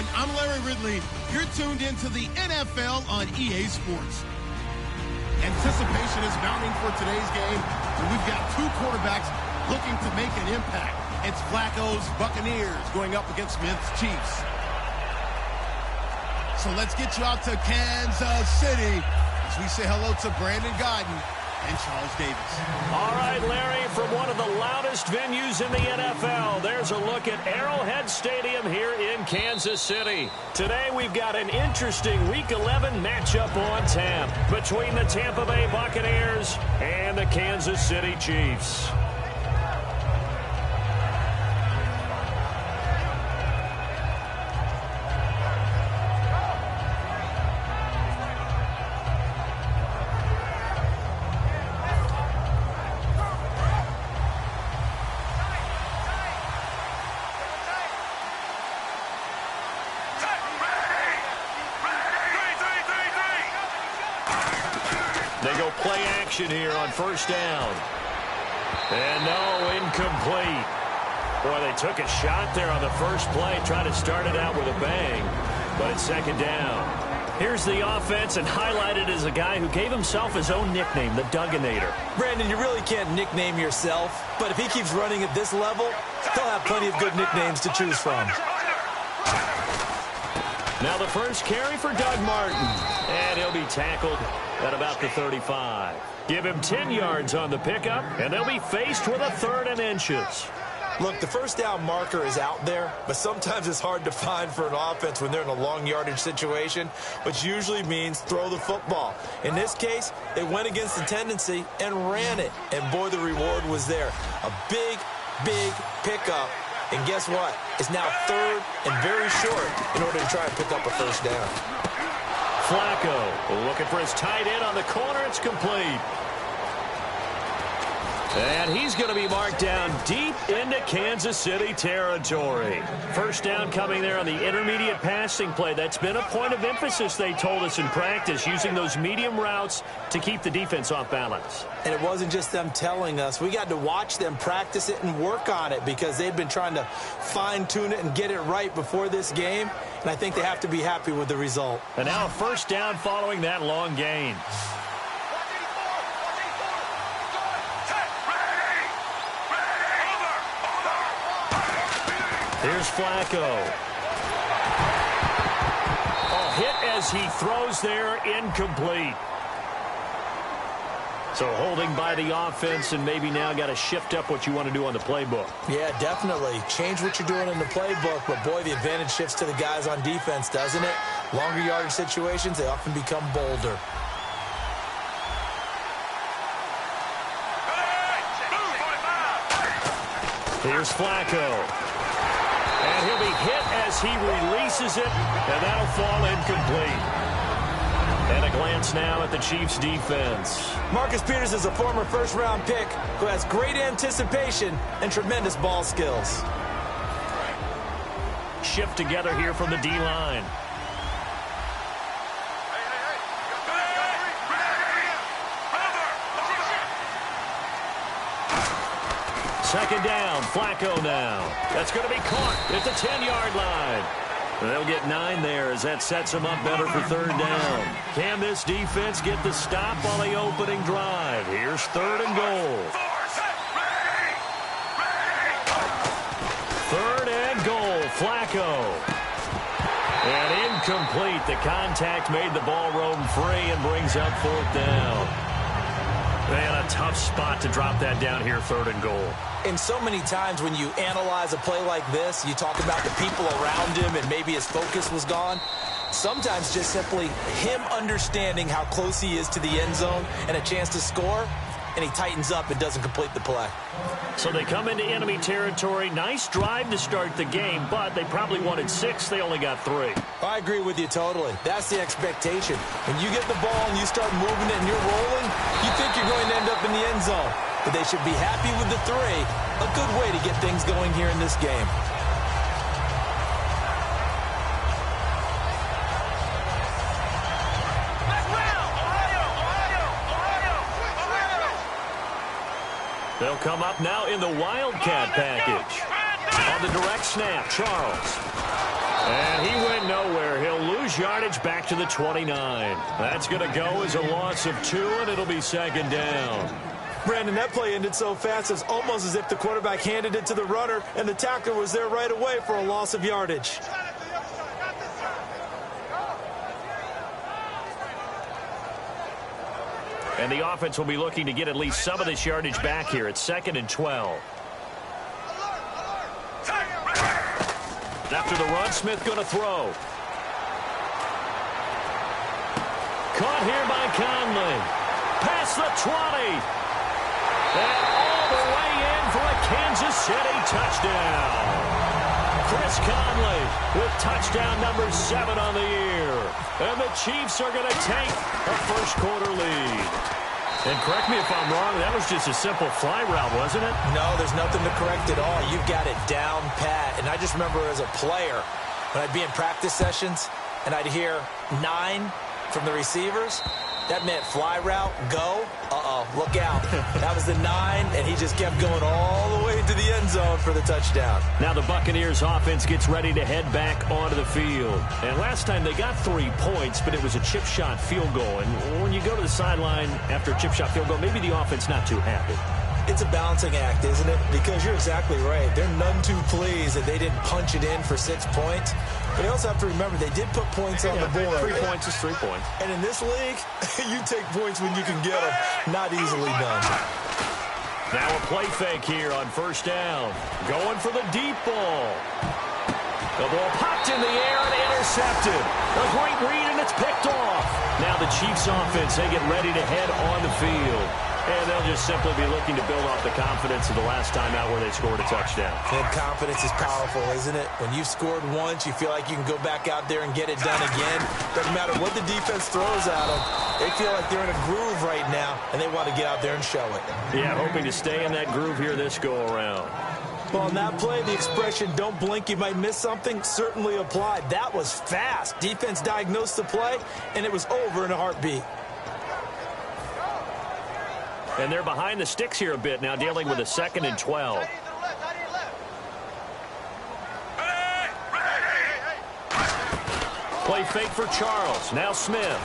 everyone. I'm Larry Ridley. You're tuned into the NFL on EA Sports. Anticipation is mounting for today's game, and we've got two quarterbacks looking to make an impact. It's Flacco's Buccaneers going up against Smith's Chiefs. So let's get you out to Kansas City as we say hello to Brandon Godden and Charles Davis. All right, Larry, from one of the loudest venues in the NFL, there's a look at Arrowhead Stadium here in Kansas City. Today, we've got an interesting Week 11 matchup on tap between the Tampa Bay Buccaneers and the Kansas City Chiefs. They go play action here on first down. And no, incomplete. Boy, they took a shot there on the first play, trying to start it out with a bang. But it's second down. Here's the offense, and highlighted as a guy who gave himself his own nickname, the Dugginator. Brandon, you really can't nickname yourself, but if he keeps running at this level, he'll have plenty of good nicknames to choose from. Now the first carry for Doug Martin, and he'll be tackled at about the 35. Give him 10 yards on the pickup, and they'll be faced with a 3rd and inches. Look, the first down marker is out there, but sometimes it's hard to find for an offense when they're in a long yardage situation, which usually means throw the football. In this case, they went against the tendency and ran it, and boy, the reward was there. A big, big pickup. And guess what? It's now 3rd and very short in order to try and pick up a first down. Flacco looking for his tight end on the corner. It's complete. And he's going to be marked down deep into Kansas City territory. First down coming there on the intermediate passing play. That's been a point of emphasis, they told us in practice, using those medium routes to keep the defense off balance. And it wasn't just them telling us. We got to watch them practice it and work on it because they've been trying to fine-tune it and get it right before this game. And I think they have to be happy with the result. And now a first down following that long gain. Here's Flacco. Oh, hit as he throws there, incomplete. So holding by the offense, and maybe now got to shift up what you want to do on the playbook. Yeah, definitely. Change what you're doing in the playbook, but boy, the advantage shifts to the guys on defense, doesn't it? Longer yardage situations, they often become bolder. Here's Flacco. And he'll be hit as he releases it, and that'll fall incomplete. And a glance now at the Chiefs' defense. Marcus Peters is a former first-round pick who has great anticipation and tremendous ball skills. Shift together here from the D-line. Second down, Flacco now. That's going to be caught at the 10-yard line. They'll get 9 there as that sets them up better for 3rd down. Can this defense get the stop on the opening drive? Here's 3rd and goal. 3rd and goal, Flacco. And incomplete. The contact made the ball roam free and brings up 4th down. Man, a tough spot to drop that down here, 3rd and goal. And so many times when you analyze a play like this, you talk about the people around him and maybe his focus was gone. Sometimes just simply him understanding how close he is to the end zone and a chance to score, and he tightens up and doesn't complete the play. So they come into enemy territory. Nice drive to start the game, but they probably wanted 6. They only got 3. I agree with you totally. That's the expectation. When you get the ball and you start moving it and you're rolling, you think you're going to end up in the end zone. But they should be happy with the 3. A good way to get things going here in this game. They'll come up now in the Wildcat package. On the direct snap, Charles. And he went nowhere. He'll lose yardage back to the 29. That's going to go as a loss of 2, and it'll be second down. Brandon, that play ended so fast, it's almost as if the quarterback handed it to the runner, and the tackler was there right away for a loss of yardage. And the offense will be looking to get at least some of this yardage back here. It's 2nd and 12. After the run, Smith going to throw. Caught here by Conley. Past the 20. And all the way in for a Kansas City touchdown. Chris Conley with touchdown number 7 on the year. And the Chiefs are going to take a first-quarter lead. And correct me if I'm wrong, that was just a simple fly route, wasn't it? No, there's nothing to correct at all. You've got it down pat. And I just remember as a player, when I'd be in practice sessions, and I'd hear 9 from the receivers, that meant fly route, go, look out. That was the 9, and he just kept going all the way to the end zone for the touchdown. Now the Buccaneers offense gets ready to head back onto the field. And last time they got 3 points, but it was a chip shot field goal. And when you go to the sideline after a chip shot field goal, maybe the offense not too happy. It's a balancing act, isn't it? Because you're exactly right. They're none too pleased that they didn't punch it in for 6 points. But you also have to remember they did put points on the board. 3 points is 3 points. And in this league, you take points when you can get them. Not easily done. Now a play fake here on first down. Going for the deep ball. The ball popped in the air and intercepted. A great read, and it's picked off. Now the Chiefs offense, they get ready to head on the field. And they'll just simply be looking to build off the confidence of the last time out where they scored a touchdown. And confidence is powerful, isn't it? When you've scored once, you feel like you can go back out there and get it done again. Doesn't matter what the defense throws at them. They feel like they're in a groove right now, and they want to get out there and show it. Yeah, hoping to stay in that groove here this go-around. Well, on that play, the expression, don't blink, you might miss something, certainly applied. That was fast. Defense diagnosed the play, and it was over in a heartbeat. And they're behind the sticks here a bit now, dealing with a 2nd and 12. Play fake for Charles. Now Smith.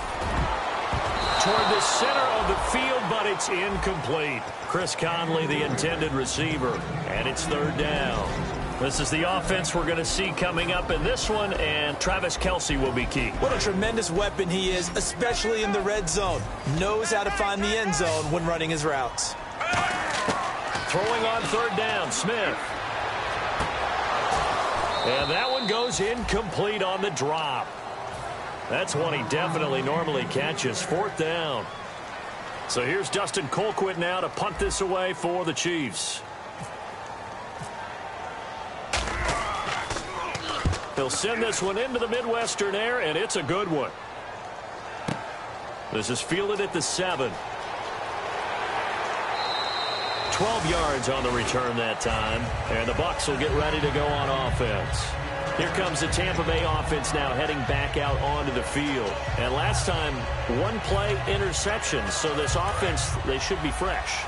Toward the center of the field, but it's incomplete. Chris Conley, the intended receiver. And it's 3rd down. This is the offense we're going to see coming up in this one, and Travis Kelce will be key. What a tremendous weapon he is, especially in the red zone. Knows how to find the end zone when running his routes. Throwing on 3rd down, Smith. And that one goes incomplete on the drop. That's one he definitely normally catches. 4th down. So here's Dustin Colquitt now to punt this away for the Chiefs. He'll send this one into the Midwestern air, and it's a good one. This is fielded at the 7. 12 yards on the return that time, and the Bucs will get ready to go on offense. Here comes the Tampa Bay offense now heading back out onto the field. And last time, 1 play interception, so this offense, they should be fresh.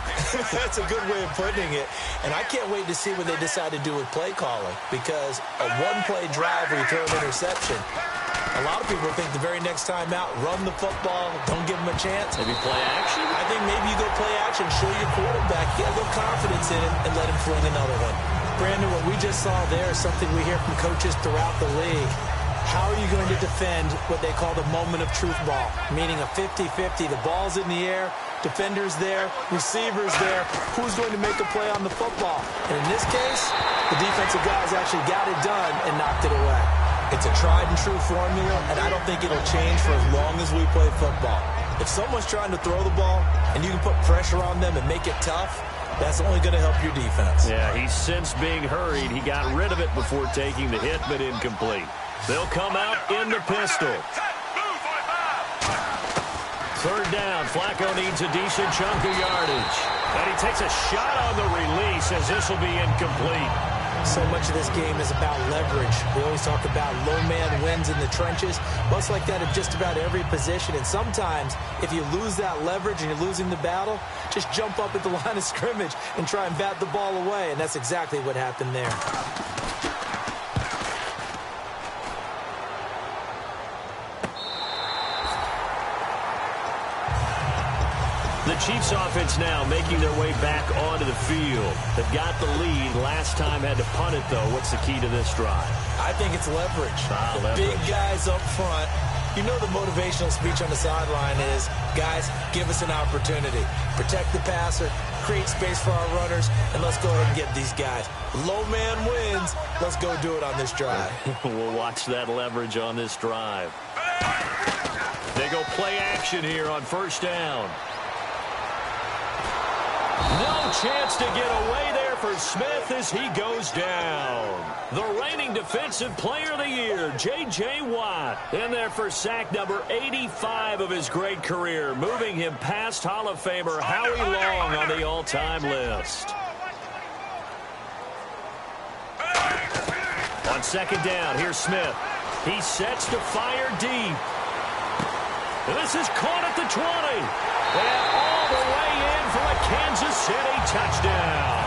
That's a good way of putting it. And I can't wait to see what they decide to do with play calling, because a 1-play drive where you throw an interception, a lot of people think the very next time out, run the football, don't give them a chance. Maybe play action? I think maybe you go play action, show your quarterback, get a little confidence in him, and let him fling another one. Brandon, what we just saw there is something we hear from coaches throughout the league. How are you going to defend what they call the moment of truth ball, meaning a 50-50, the ball's in the air, defenders there, receivers there, who's going to make a play on the football? And in this case, the defensive guys actually got it done and knocked it away. It's a tried-and-true formula, and I don't think it'll change for as long as we play football. If someone's trying to throw the ball and you can put pressure on them and make it tough, that's only going to help your defense. Yeah, he's since being hurried. He got rid of it before taking the hit, but incomplete. They'll come out in the pistol. 3rd down. Flacco needs a decent chunk of yardage. And he takes a shot on the release as this will be incomplete. So much of this game is about leverage. We always talk about low man wins in the trenches. Well, it's like that in just about every position. And sometimes, if you lose that leverage and you're losing the battle, just jump up at the line of scrimmage and try and bat the ball away. And that's exactly what happened there. The Chiefs offense now making their way back onto the field. They've got the lead. Last time had to punt it, though. What's the key to this drive? I think it's leverage. The Leverage. big guys up front. You know the motivational speech on the sideline is, guys, give us an opportunity. Protect the passer, create space for our runners, and let's go ahead and get these guys. Low man wins. Let's go do it on this drive. We'll watch that leverage on this drive. They go play action here on first down. No chance to get away there for Smith as he goes down. The reigning defensive player of the year, J.J. Watt, in there for sack number 85 of his great career, moving him past Hall of Famer Howie Long on the all-time list. On second down, here's Smith. He sets to fire deep. This is caught at the 20. And all the way in for a Kansas City touchdown.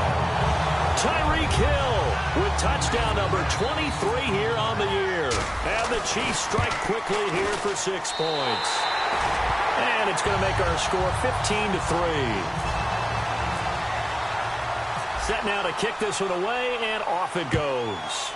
Tyreek Hill with touchdown number 23 here on the year. And the Chiefs strike quickly here for 6 points. And it's going to make our score 15-3. Set now to kick this one away, and off it goes.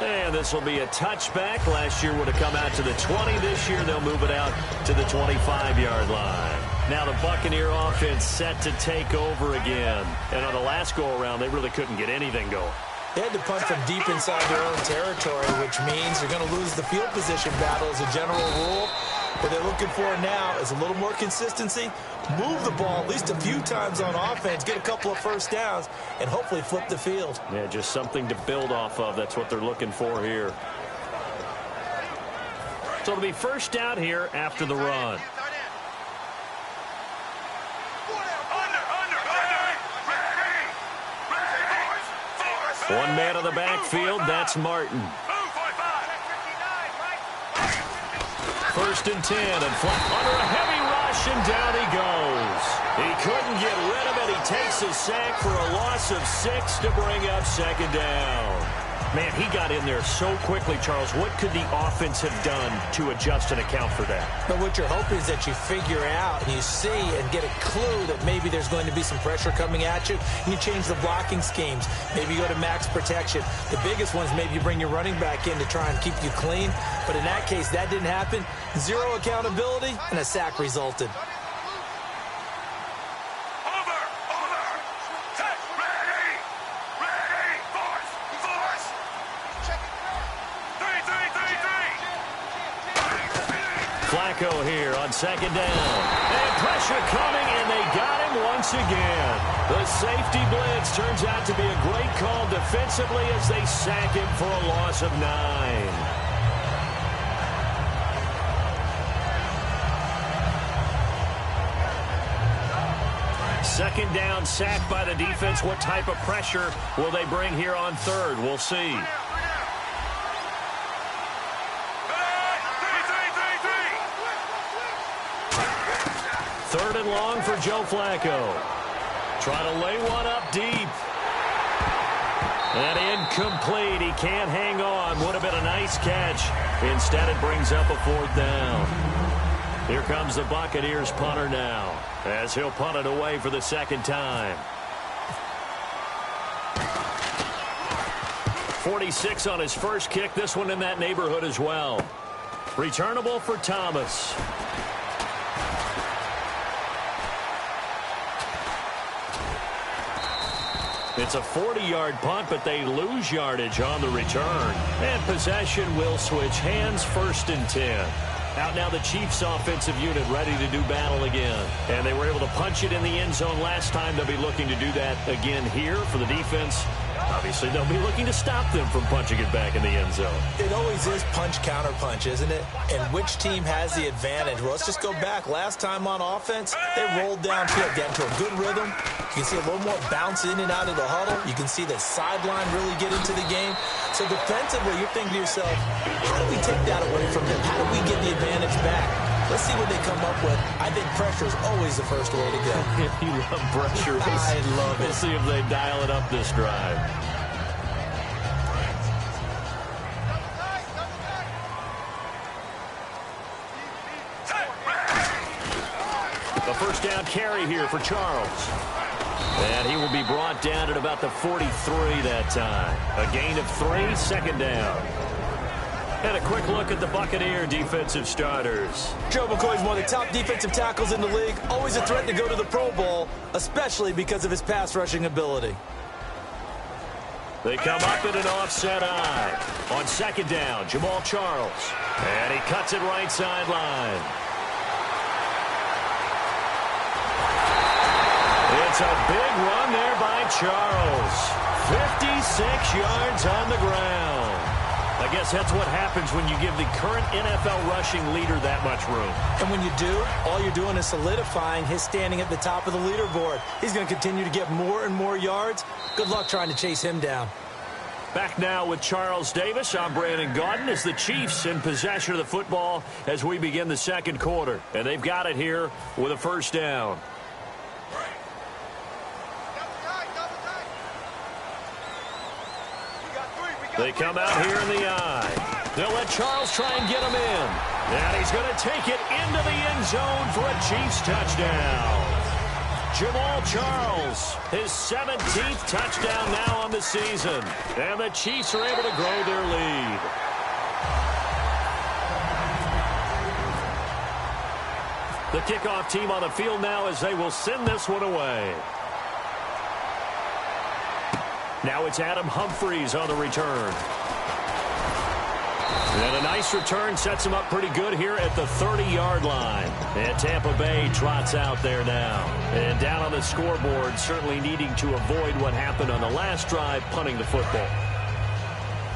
And this will be a touchback. Last year would have come out to the 20. This year they'll move it out to the 25-yard line. Now the Buccaneer offense set to take over again. And on the last go-around, they really couldn't get anything going. They had to punt from deep inside their own territory, which means they're going to lose the field position battle as a general rule. What they're looking for now is a little more consistency, move the ball at least a few times on offense, get a couple of first downs, and hopefully flip the field. Yeah, just something to build off of. That's what they're looking for here. So it'll be first down here after the run. One man on the backfield, that's Martin. First and 10, and flat under a heavy rush, and down he goes. He couldn't get rid of it. He takes a sack for a loss of 6 to bring up second down. Man, he got in there so quickly, Charles. What could the offense have done to adjust and account for that? But what you're hoping is that you figure out and you see and get a clue that maybe there's going to be some pressure coming at you. You change the blocking schemes. Maybe you go to max protection. The biggest one is maybe you bring your running back in to try and keep you clean. But in that case, that didn't happen. Zero accountability, and a sack resulted. Flacco here on second down. And pressure coming, and they got him once again. The safety blitz turns out to be a great call defensively as they sack him for a loss of 9. Second down, sacked by the defense. What type of pressure will they bring here on third? We'll see. Third and long for Joe Flacco. Trying to lay one up deep. And incomplete. He can't hang on. Would have been a nice catch. Instead, it brings up a fourth down. Here comes the Buccaneers punter now, as he'll punt it away for the second time. 46 on his first kick. This one in that neighborhood as well. Returnable for Thomas. It's a 40-yard punt, but they lose yardage on the return. And possession will switch hands, first and 10. Out now the Chiefs offensive unit ready to do battle again. And they were able to punch it in the end zone last time. They'll be looking to do that again here for the defense. Obviously, they'll be looking to stop them from punching it back in the end zone. It always is punch-counter-punch, isn't it? And which team has the advantage? Well, let's just go back. Last time on offense, they rolled downfield, get into a good rhythm. You can see a little more bounce in and out of the huddle. You can see the sideline really get into the game. So defensively, you're thinking to yourself, how do we take that away from them? How do we get the advantage back? Let's see what they come up with. I think pressure is always the first way to go. You love pressure. I love it. We'll see if they dial it up this drive. A first down carry here for Charles. And he will be brought down at about the 43 that time. A gain of 3, second down. And a quick look at the Buccaneer defensive starters. Joe McCoy is one of the top defensive tackles in the league. Always a threat to go to the Pro Bowl, especially because of his pass rushing ability. They come up in an offset eye. On second down, Jamal Charles. And he cuts it right sideline. It's a big run there by Charles. 56 yards on the ground. I guess that's what happens when you give the current NFL rushing leader that much room. And when you do, all you're doing is solidifying his standing at the top of the leaderboard. He's going to continue to get more and more yards. Good luck trying to chase him down. Back now with Charles Davis. I'm Brandon Gaudin as the Chiefs in possession of the football as we begin the second quarter. And they've got it here with a first down. They come out here in the eye. They'll let Charles try and get him in. And he's going to take it into the end zone for a Chiefs touchdown. Jamal Charles, his 17th touchdown now on the season. And the Chiefs are able to grow their lead. The kickoff team on the field now as they will send this one away. Now it's Adam Humphries on the return. And a nice return sets him up pretty good here at the 30-yard line. And Tampa Bay trots out there now. And down on the scoreboard, certainly needing to avoid what happened on the last drive, punting the football.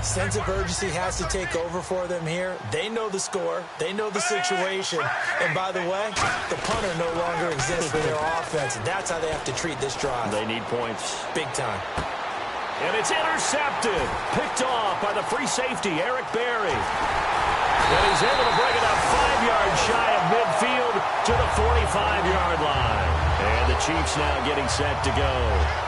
Sense of urgency has to take over for them here. They know the score. They know the situation. And by the way, the punter no longer exists for their offense. And that's how they have to treat this drive. They need points. Big time. And it's intercepted. Picked off by the free safety, Eric Berry. And he's able to bring it up 5 yards shy of midfield to the 45-yard line. And the Chiefs now getting set to go.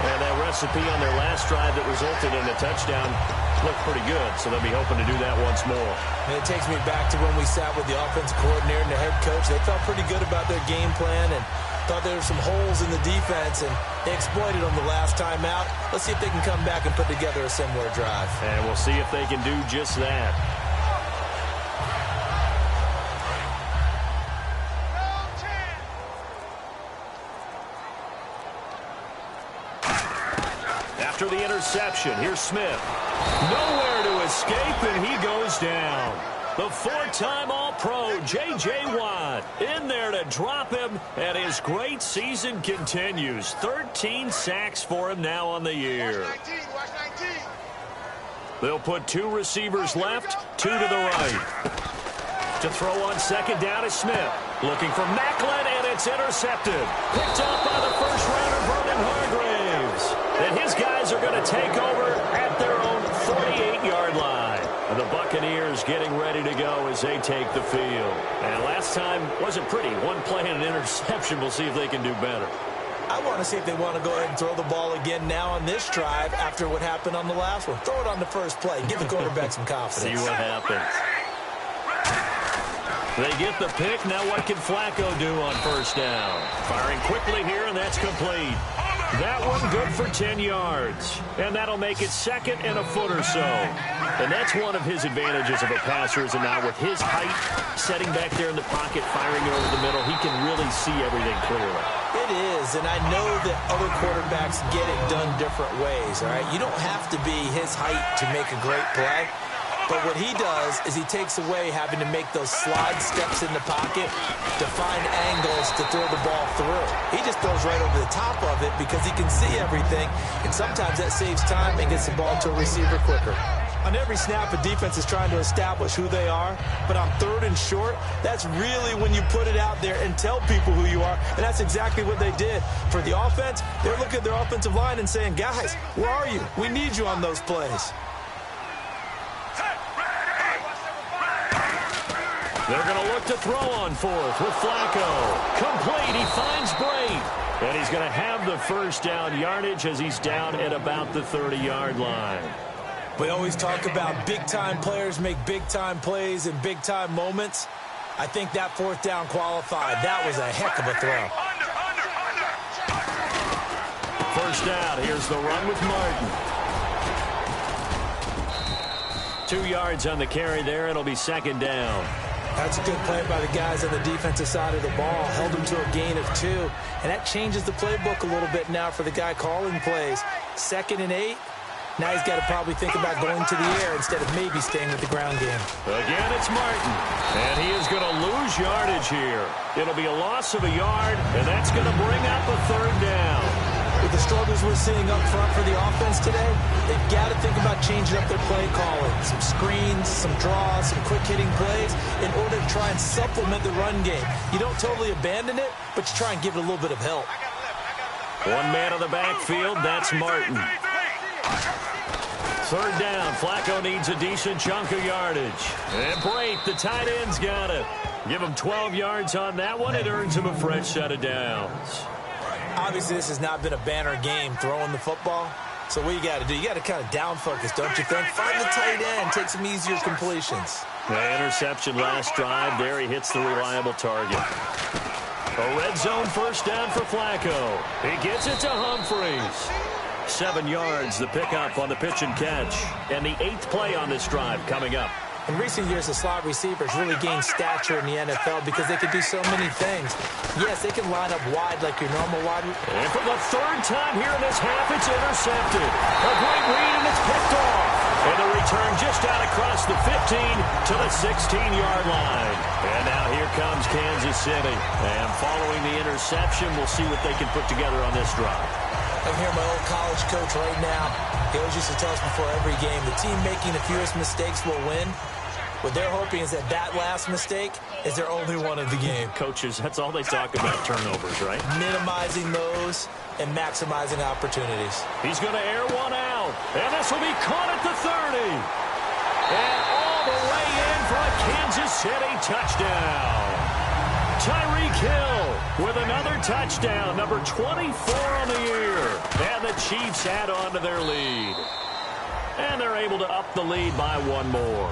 And that recipe on their last drive that resulted in a touchdown looked pretty good, so they'll be hoping to do that once more. And it takes me back to when we sat with the offensive coordinator and the head coach. They felt pretty good about their game plan and thought there were some holes in the defense, and they exploited them the last time out. Let's see if they can come back and put together a similar drive. And we'll see if they can do just that. After the interception, here's Smith. Nowhere to escape, and he goes down. The four-time All-Pro, J.J. Watt, in there to drop him, and his great season continues. 13 sacks for him now on the year. Watch 19. They'll put 2 receivers left, 2 to the right. To throw on second down is Smith. Looking for Macklin, and it's intercepted. Picked off by the first-rounder, Vernon Hargreaves. And his guys are going to take over at their own 48-yard line. And the Buccaneers getting ready to go as they take the field. And last time wasn't pretty. One play and an interception. We'll see if they can do better. I want to see if they want to go ahead and throw the ball again now on this drive after what happened on the last one. Throw it on the first play. Give the quarterback some confidence. See what happens. They get the pick. Now what can Flacco do on first down? Firing quickly here, and that's complete. That one good for 10 yards. And that'll make it second and a foot or so. And that's one of his advantages of a passer, is now with his height, setting back there in the pocket, firing it over the middle, he can really see everything clearly. It is, and I know that other quarterbacks get it done different ways, all right? You don't have to be his height to make a great play. But what he does is he takes away having to make those slide steps in the pocket to find angles to throw the ball through. He just throws right over the top of it because he can see everything, and sometimes that saves time and gets the ball to a receiver quicker. On every snap, a defense is trying to establish who they are, but on third and short, that's really when you put it out there and tell people who you are, and that's exactly what they did. For the offense, they're looking at their offensive line and saying, guys, where are you? We need you on those plays. They're going to look to throw on fourth with Flacco. Complete. He finds Brate. And he's going to have the first down yardage as he's down at about the 30-yard line. We always talk about big-time players make big-time plays in big-time moments. I think that fourth down qualified. That was a heck of a throw. first down. Here's the run with Martin. 2 yards on the carry there. It'll be second down. That's a good play by the guys on the defensive side of the ball. Held him to a gain of 2. And that changes the playbook a little bit now for the guy calling plays. 2nd and 8. Now he's got to probably think about going to the air instead of maybe staying with the ground game. Again, it's Martin. And he is going to lose yardage here. It'll be a loss of a yard, and that's going to bring up a third down. With the struggles we're seeing up front for the offense today, they've got to think about changing up their play calling. Some screens, some draws, some quick-hitting plays in order to try and supplement the run game. You don't totally abandon it, but you try and give it a little bit of help. One man on the backfield, that's Martin. Third down, Flacco needs a decent chunk of yardage. And Brate, the tight end's got it. Give him 12 yards on that one. It earns him a fresh set of downs. Obviously, this has not been a banner game throwing the football. So what you got to do, you got to kind of down focus, don't you think? Find the tight end, take some easier completions. Interception last drive. There he hits the reliable target. A red zone first down for Flacco. He gets it to Humphries. 7 yards, the pickup on the pitch and catch. And the 8th play on this drive coming up. In recent years, the slot receivers really gained stature in the NFL because they could do so many things. Yes, they can line up wide like your normal wide. And for the 3rd time here in this half, it's intercepted. A great read, and it's picked off. And the return just out across the 15 to the 16-yard line. And now here comes Kansas City. And following the interception, we'll see what they can put together on this drive. I'm here, my old college coach right now. He always used to tell us before every game, the team making the fewest mistakes will win. What they're hoping is that last mistake is their only one of the game. Coaches, that's all they talk about, turnovers, right? Minimizing those and maximizing opportunities. He's going to air one out, and this will be caught at the 30. And all the way in for a Kansas City touchdown. Tyreek Hill with another touchdown, number 24 on the year. And the Chiefs add on to their lead. And they're able to up the lead by one more.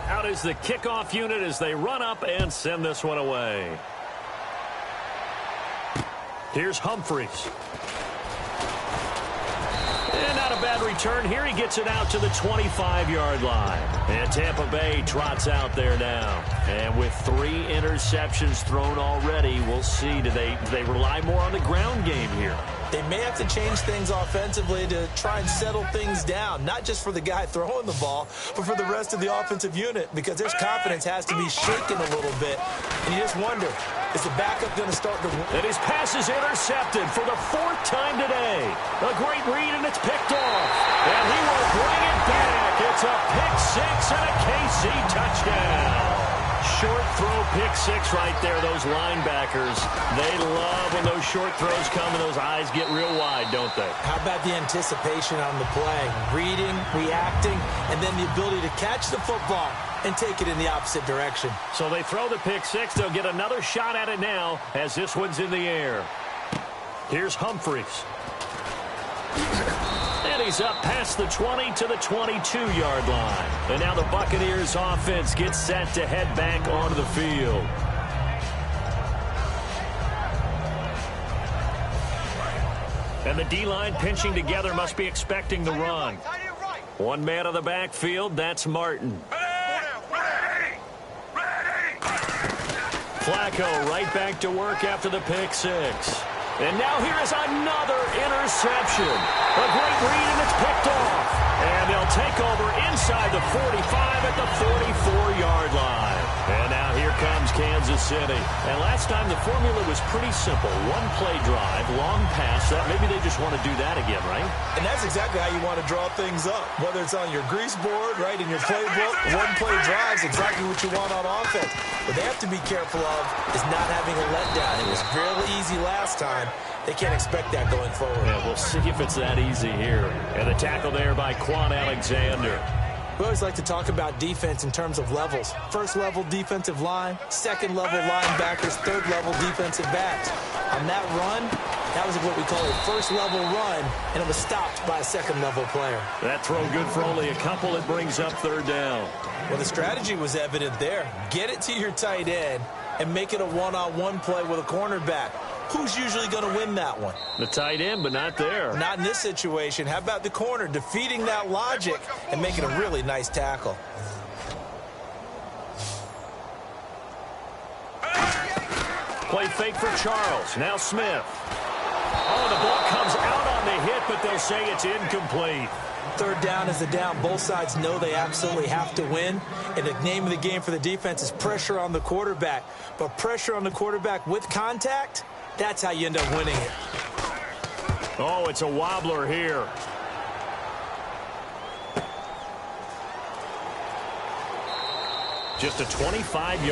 Out is the kickoff unit as they run up and send this one away. Here's Humphries. And not a bad return here. He gets it out to the 25-yard line. And Tampa Bay trots out there now. And with 3 interceptions thrown already, we'll see. Do they rely more on the ground game here? They may have to change things offensively to try and settle things down, not just for the guy throwing the ball, but for the rest of the offensive unit, because their confidence has to be shaken a little bit. And you just wonder, is the backup going to start to... And his pass is intercepted for the 4th time today. A great read, and it's picked off. And he will bring it back. It's a pick 6 and a KC touchdown. Short throw, pick 6 right there. Those linebackers, they love when those short throws come and those eyes get real wide, don't they? How about the anticipation on the play? Reading, reacting, and then the ability to catch the football and take it in the opposite direction. So they throw the pick 6. They'll get another shot at it now as this one's in the air. Here's Humphries. And he's up past the 20 to the 22-yard line. And now the Buccaneers offense gets set to head back onto the field. And the D-line pinching together must be expecting the run. One man on the backfield, that's Martin. Flacco right back to work after the pick 6. And now here is another interception. A great read, and it's picked off. And they'll take over inside the 45 at the 44-yard line. And now here comes Kansas City. And last time the formula was pretty simple. One play drive, long pass. That maybe they just want to do that again, right? And that's exactly how you want to draw things up. Whether it's on your grease board, right, in your playbook, one play drive is exactly what you want on offense. What they have to be careful of is not having a letdown. It was fairly easy last time. They can't expect that going forward. Yeah, we'll see if it's that easy here. And the tackle there by Quan Alexander. We always like to talk about defense in terms of levels. First level defensive line, second level linebackers, third level defensive backs. On that run, that was what we call a first level run, and it was stopped by a second level player. That throw good for only a couple. It brings up third down. Well, the strategy was evident there. Get it to your tight end and make it a one-on-one play with a cornerback. who's usually going to win that one? The tight end, but not there. Not in this situation. How about the corner defeating that logic and making a really nice tackle? Play fake for Charles. Now Smith. Oh, the ball comes out on the hit, but they'll say it's incomplete. Third down is the down. Both sides know they absolutely have to win. And the name of the game for the defense is pressure on the quarterback. But pressure on the quarterback with contact, that's how you end up winning it. Oh, it's a wobbler here. Just a 25-yard